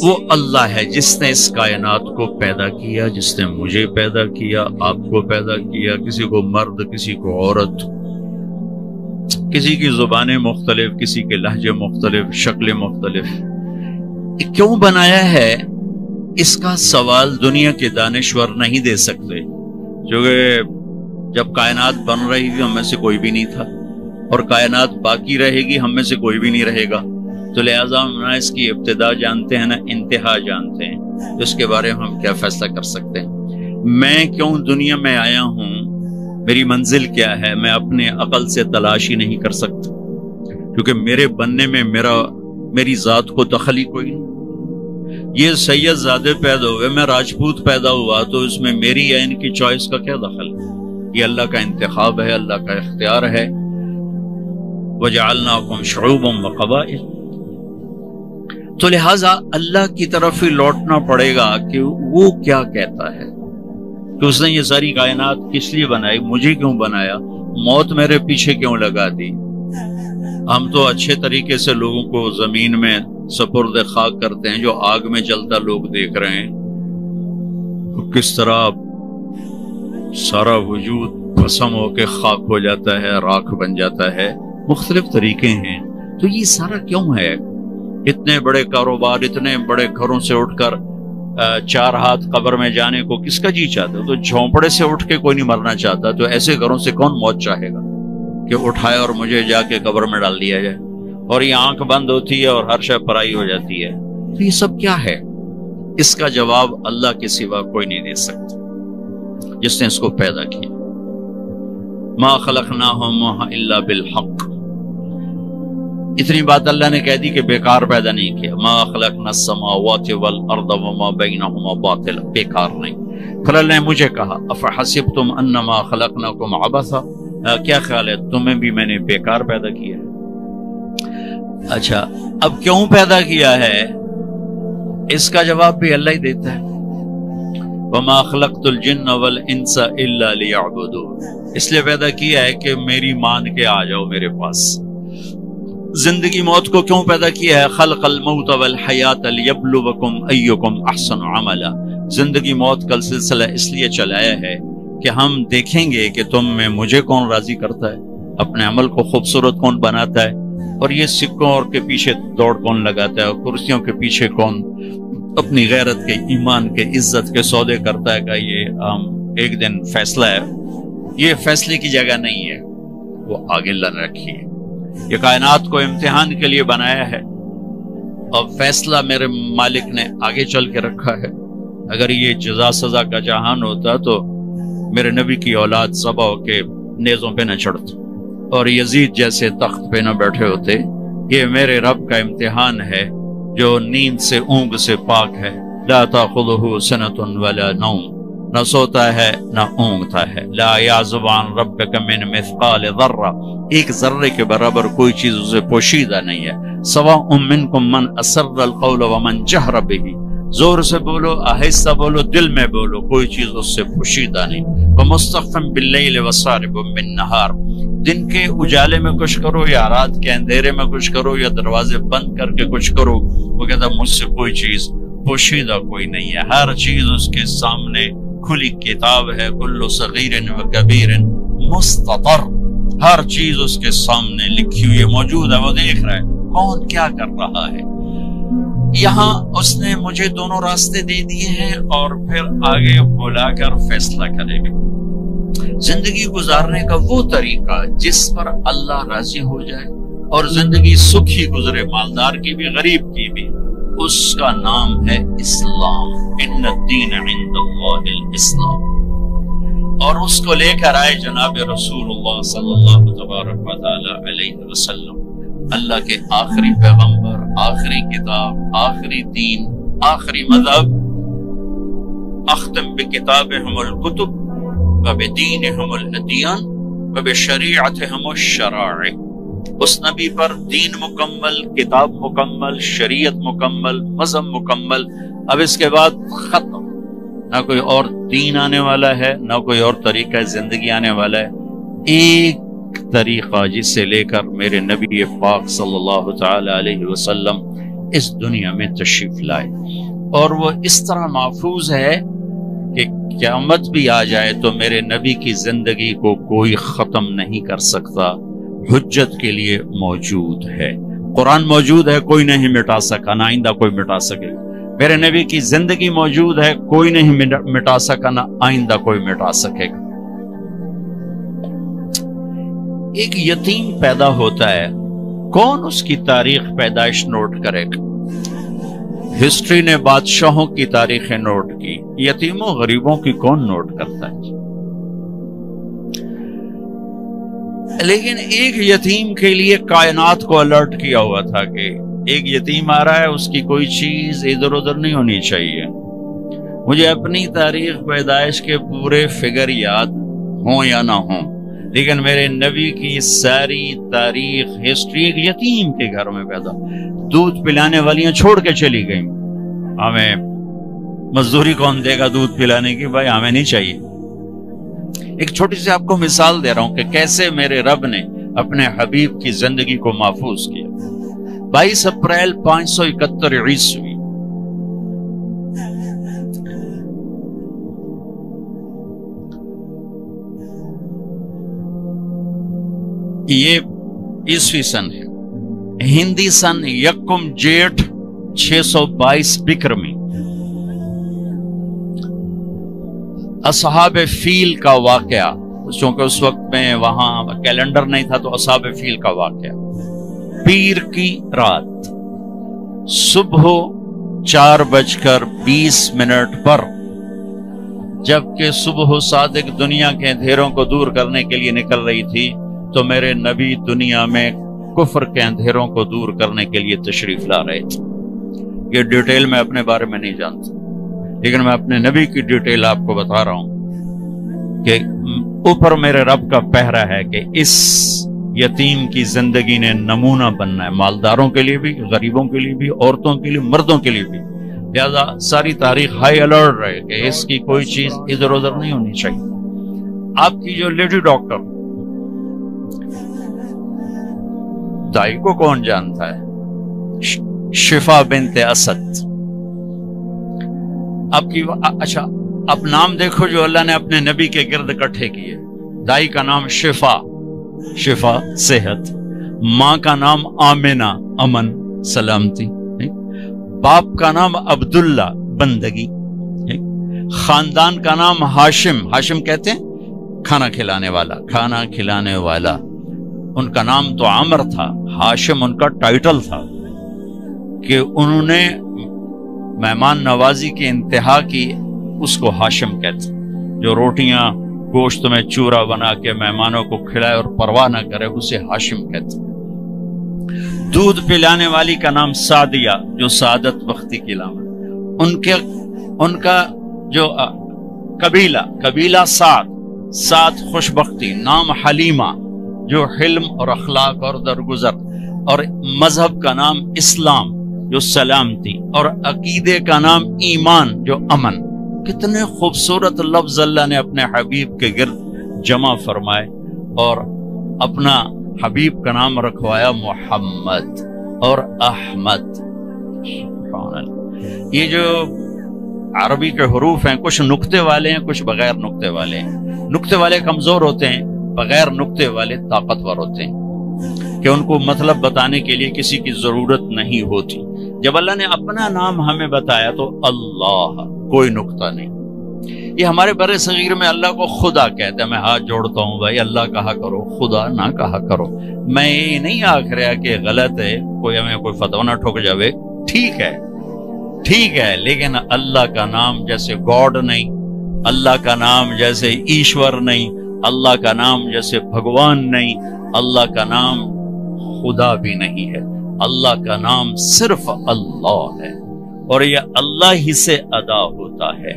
وہ اللہ ہے جس نے اس کائنات کو پیدا کیا، جس نے مجھے پیدا کیا، آپ کو پیدا کیا، کسی کو مرد، کسی کو عورت، کسی کی زبانیں مختلف، کسی کے لہجے مختلف، شکلیں مختلف۔ کیوں بنایا ہے اس کا سوال دنیا کے دانشور نہیں دے سکتے، کیونکہ جب کائنات بن رہی تھی ہم میں سے کوئی بھی نہیں تھا، اور کائنات باقی رہے گی ہم میں سے کوئی بھی نہیں رہے گا، تو لہٰذا ہم نہ اس کی ابتدا جانتے ہیں نہ انتہا جانتے ہیں، تو اس کے بارے میں ہم کیا فیصلہ کر سکتے ہیں؟ میں کیوں دنیا میں آیا ہوں، میری منزل کیا ہے، میں اپنے عقل سے تلاش ہی نہیں کر سکتا، کیونکہ میرے بننے میں میری ذات کو دخل ہی کوئی نہیں۔ یہ سید زادے پیدا ہوئے، میں راجپوت پیدا ہوا، تو اس میں میری یا ان کی چوائس کا کیا دخل ہے؟ یہ اللہ کا انتخاب ہے، اللہ کا اختیار ہے۔ وَجَعَلْنَاكُمْ شُعُوبًا وَقَبَائِلَ، تو لہٰذا اللہ کی طرف ہی لوٹنا پڑے گا کہ وہ کیا کہتا ہے کہ اس نے یہ ساری کائنات کس لیے بنائی، مجھے کیوں بنایا، موت میرے پیچھے کیوں لگا دی۔ ہم تو اچھے طریقے سے لوگوں کو زمین میں سپرد خاک کرتے ہیں، جو آگ میں جلتا لوگ دیکھ رہے ہیں کس طرح سارا وجود بھسم ہو کے خاک ہو جاتا ہے، راکھ بن جاتا ہے، مختلف طریقے ہیں۔ تو یہ سارا کیوں ہے؟ اتنے بڑے کاروبار، اتنے بڑے گھروں سے اٹھ کر 4 ہاتھ قبر میں جانے کو کس کا جی چاہتا؟ تو جھونپڑے سے اٹھ کے کوئی نہیں مرنا چاہتا، تو ایسے گھروں سے کون موت چاہے گا کہ اٹھائے اور مجھے جا کے قبر میں ڈال دیا جائے، اور یہ آنکھ بند ہوتی ہے اور ہر شے پرائی ہو جاتی ہے۔ تو یہ سب کیا ہے؟ اس کا جواب اللہ کے سوا کوئی نہیں دے سکتا جس نے اس کو پیدا کیا۔ ما خلقناہم الا بالحق، اتنی بات اللہ نے کہہ دی کہ بیکار پیدا نہیں کیا۔ ما خلقنا السماوات والارض وما بینہما باطلا، بیکار نہیں۔ پھر اللہ نے مجھے کہا افحسبتم انما خلقناکم عبثا، کیا خیال ہے تمہیں بھی میں نے بیکار پیدا کیا ہے؟ اچھا، اب کیوں پیدا کیا ہے اس کا جواب بھی اللہ ہی دیتا ہے۔ وما خلقت الجن والانس الا لیعبدون، اس لیے پیدا کیا ہے کہ میری مان کے آ جاؤ میرے پاس۔ زندگی موت کو کیوں پیدا کیا ہے؟ خلق الموت والحیات لیبلوکم ایکم احسن عملا، زندگی موت کا سلسلہ اس لیے چلایا ہے کہ ہم دیکھیں گے کہ تم میں مجھے کون راضی کرتا ہے، اپنے عمل کو خوبصورت کون بناتا ہے، اور یہ سکوں اور کے پیچھے دوڑ کون لگاتا ہے، اور کرسیوں کے پیچھے کون اپنی غیرت کے، ایمان کے، عزت کے سودے کرتا ہے کا یہ ایک دن فیصلہ ہے۔ یہ فیصلے کی جگہ نہیں ہے، وہ آگے اللہ نے رکھی ہے۔ یہ کائنات کو امتحان کے لیے بنایا ہے، اور فیصلہ میرے مالک نے آگے چل کے رکھا ہے۔ اگر یہ جزا سزا کا جہان ہوتا تو میرے نبی کی اولاد ذبح ہو کے نیزوں پہ نہ چڑھتی اور یزید جیسے تخت پہ نہ بیٹھے ہوتے۔ یہ میرے رب کا امتحان ہے جو نیند سے، اونگ سے پاک ہے۔ لا تاخذہ سنۃ ولا نوم، نہ سوتا ہے نہ اونگتا ہے۔ لا یعزب عن ربک من مثقال ذرہ، ایک ذرے کے برابر کوئی چیز اسے پوشیدہ نہیں ہے۔ سواء منکم من اسر القول ومن جہر بہ، زور سے بولو، آہستہ بولو، دل میں بولو، کوئی چیز اس سے پوشیدہ نہیں۔ ومستخفا باللیل وسارب بالنہار، دن کے اجالے میں کچھ کرو یا رات کے اندھیرے میں کچھ کرو یا دروازے بند کر کے کچھ کرو، وہ کہتا مجھ سے کوئی چیز پوشیدہ کوئی نہیں ہے، ہر چیز اس کے سامنے کھلی کتاب ہے۔ کل صغیر و کبیر مستطر، ہر چیز اس کے سامنے لکھی ہوئی موجود ہے، وہ دیکھ رہا ہے کون کیا کر رہا ہے۔ یہاں اس نے مجھے دونوں راستے دے دیے ہیں اور پھر آگے بلا کر فیصلہ کرے گا۔ زندگی گزارنے کا وہ طریقہ جس پر اللہ راضی ہو جائے اور زندگی سکھی گزرے، مالدار کی بھی غریب کی بھی، اس کا نام ہے اسلام۔ ان الدین عند اللہ الاسلام، اور اس کو لے کر آئے جناب رسول اللہ صلی اللہ تبارک و تعالی علیہ وسلم، اللہ کے آخری پیغمبر، آخری کتاب، آخری دین، آخری مذہب۔ اختم بکتابہم الکتب وبدینہم الادیان وبشریعتہم الشرائع، اس نبی پر دین مکمل، کتاب مکمل، شریعت مکمل، مذہب مکمل۔ اب اس کے بعد ختم، نہ کوئی اور دین آنے والا ہے، نہ کوئی اور طریقہ زندگی آنے والا ہے۔ ایک طریقہ جس سے لے کر میرے نبی پاک صلی اللہ تعالی علیہ وسلم اس دنیا میں تشریف لائے، اور وہ اس طرح محفوظ ہے کہ قیامت بھی آ جائے تو میرے نبی کی زندگی کو کوئی ختم نہیں کر سکتا، حجت کے لیے موجود ہے۔ قرآن موجود ہے، کوئی نہیں مٹا سکا، نہ آئندہ کوئی مٹا سکے۔ میرے نبی کی زندگی موجود ہے، کوئی نہیں مٹا سکا، نہ آئندہ کوئی مٹا سکے گا۔ ایک یتیم پیدا ہوتا ہے، کون اس کی تاریخ پیدائش نوٹ کرے گا؟ ہسٹری نے بادشاہوں کی تاریخیں نوٹ کی، یتیموں غریبوں کی کون نوٹ کرتا ہے؟ لیکن ایک یتیم کے لیے کائنات کو الرٹ کیا ہوا تھا کہ ایک یتیم آ رہا ہے، اس کی کوئی چیز ادھر ادھر نہیں ہونی چاہیے۔ مجھے اپنی تاریخ پیدائش کے پورے فگر یاد ہوں یا نہ ہوں، لیکن میرے نبی کی ساری تاریخ ہسٹری ایک یتیم کے گھر میں پیدا، دودھ پلانے والیاں چھوڑ کے چلی گئیں، ہمیں مزدوری کون دے گا دودھ پلانے کی؟ بھائی ہمیں نہیں چاہیے۔ ایک چھوٹی سی آپ کو مثال دے رہا ہوں کہ کیسے میرے رب نے اپنے حبیب کی زندگی کو محفوظ کیا۔ 22 اپریل 571 عیسوی، یہ عیسوی سن ہے، ہندی سن یکم جیٹھ 622 بکرمی۔ اصحاب فیل کا واقعہ، چونکہ اس وقت میں وہاں کیلنڈر نہیں تھا تو اصحاب فیل کا واقعہ، پیر کی رات صبح 4:20 پر، جبکہ صبح صادق دنیا کے اندھیروں کو دور کرنے کے لیے نکل رہی تھی تو میرے نبی دنیا میں کفر کے اندھیروں کو دور کرنے کے لیے تشریف لا رہے تھے۔ یہ ڈیٹیل میں اپنے بارے میں نہیں جانتا، لیکن میں اپنے نبی کی ڈیٹیل آپ کو بتا رہا ہوں کہ اوپر میرے رب کا پہرا ہے کہ اس یتیم کی زندگی نے نمونہ بننا ہے، مالداروں کے لیے بھی، غریبوں کے لیے بھی، عورتوں کے لیے، مردوں کے لیے بھی۔ لہذا ساری تاریخ ہائی الرٹ رہے کہ اس کی کوئی چیز ادھر ادھر نہیں ہونی چاہیے۔ آپ کی جو لیڈی ڈاکٹر، دائی کو کون جانتا ہے؟ شفا بنت اسد۔ آپ کی اچھا اب نام دیکھو جو اللہ نے اپنے نبی کے گرد اکٹھے کیے۔ دائی کا نام شفا، شفا صحت، ماں کا نام آمنہ امن سلامتی، باپ کا نام عبداللہ بندگی، خاندان کا نام ہاشم، ہاشم کہتے ہیں کھانا کھلانے والا، کھانا کھلانے والا۔ ان کا نام تو عامر تھا، ہاشم ان کا ٹائٹل تھا کہ انہوں نے مہمان نوازی کی انتہا کی، اس کو ہاشم کہتے، جو روٹیاں گوشت میں چورا بنا کے مہمانوں کو کھلائے اور پرواہ نہ کرے، اسے ہاشم کہتے۔ دودھ پلانے والی کا نام سعدیہ، جو سعادت بختی کی علامت۔ ان کا جو قبیلہ سعد خوش بختی، نام حلیمہ، جو حلم اور اخلاق اور درگزر، اور مذہب کا نام اسلام، جو سلامتی، اور عقیدے کا نام ایمان، جو امن۔ کتنے خوبصورت لفظ اللہ نے اپنے حبیب کے گرد جمع فرمائے، اور اپنا حبیب کا نام رکھوایا محمد اور احمد۔ یہ جو عربی کے حروف ہیں، کچھ نقطے والے ہیں، کچھ بغیر نقطے والے ہیں۔ نقطے والے کمزور ہوتے ہیں، بغیر نقطے والے طاقتور ہوتے ہیں، کہ ان کو مطلب بتانے کے لیے کسی کی ضرورت نہیں ہوتی۔ جب اللہ نے اپنا نام ہمیں بتایا تو اللہ، کوئی نقطہ نہیں۔ یہ ہمارے بر صغیر میں اللہ کو خدا کہتے ہیں۔ میں ہاتھ جوڑتا ہوں، بھائی اللہ کہا کرو، خدا نہ کہا کرو۔ میں یہ نہیں آکھ رہا کہ غلط ہے، کوئی ہمیں کوئی فتویٰ نہ ٹھوک جاوے، ٹھیک ہے، لیکن اللہ کا نام جیسے گاڈ نہیں، اللہ کا نام جیسے ایشور نہیں، اللہ کا نام جیسے بھگوان نہیں، اللہ کا نام خدا بھی نہیں ہے۔ اللہ کا نام صرف اللہ ہے، اور یہ اللہ ہی سے ادا ہوتا ہے۔